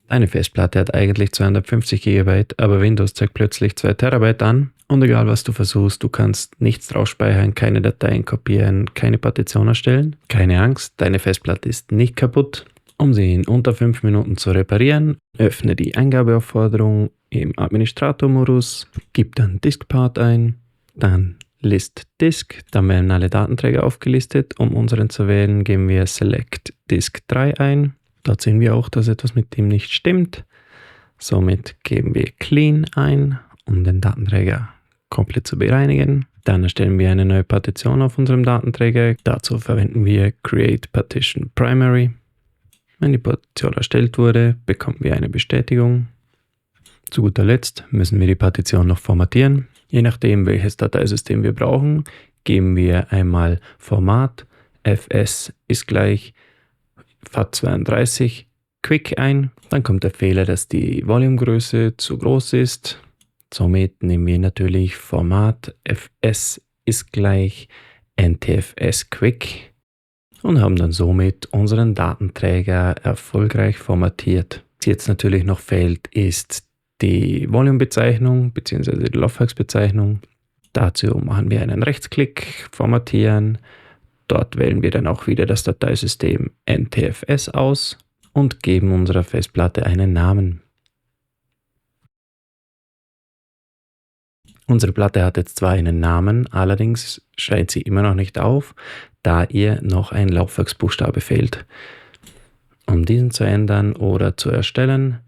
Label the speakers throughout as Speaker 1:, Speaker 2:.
Speaker 1: Deine Festplatte hat eigentlich 250 GB, aber Windows zeigt plötzlich 2 TB an. Und egal was du versuchst, du kannst nichts drauf speichern, keine Dateien kopieren, keine Partition erstellen. Keine Angst, deine Festplatte ist nicht kaputt. Um sie in unter 5 Minuten zu reparieren, öffne die Eingabeaufforderung im Administrator-Modus, gib dann Diskpart ein, dann List Disk, dann werden alle Datenträger aufgelistet. Um unseren zu wählen, geben wir Select Disk 3 ein. Dort sehen wir auch, dass etwas mit dem nicht stimmt. Somit geben wir Clean ein, um den Datenträger komplett zu bereinigen. Dann erstellen wir eine neue Partition auf unserem Datenträger. Dazu verwenden wir Create Partition Primary. Wenn die Partition erstellt wurde, bekommen wir eine Bestätigung. Zu guter Letzt müssen wir die Partition noch formatieren. Je nachdem, welches Dateisystem wir brauchen, geben wir einmal Format fs ist gleich FAT32 Quick ein. Dann kommt der Fehler, dass die Volumegröße zu groß ist. Somit nehmen wir natürlich Format fs ist gleich NTFS Quick und haben dann somit unseren Datenträger erfolgreich formatiert. Was jetzt natürlich noch fehlt, ist die Volumebezeichnung bzw. die Laufwerksbezeichnung. Dazu machen wir einen Rechtsklick, formatieren. Dort wählen wir dann auch wieder das Dateisystem NTFS aus und geben unserer Festplatte einen Namen. Unsere Platte hat jetzt zwar einen Namen, allerdings scheint sie immer noch nicht auf, da ihr noch ein Laufwerksbuchstabe fehlt. Um diesen zu ändern oder zu erstellen,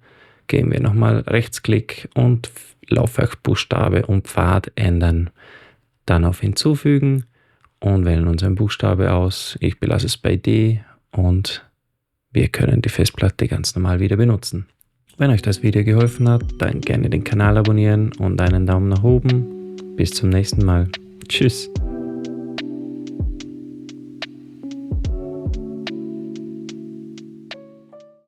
Speaker 1: geben wir nochmal Rechtsklick und Laufwerksbuchstabe und Pfad ändern. Dann auf Hinzufügen und wählen unseren Buchstabe aus. Ich belasse es bei D und wir können die Festplatte ganz normal wieder benutzen. Wenn euch das Video geholfen hat, dann gerne den Kanal abonnieren und einen Daumen nach oben. Bis zum nächsten Mal. Tschüss.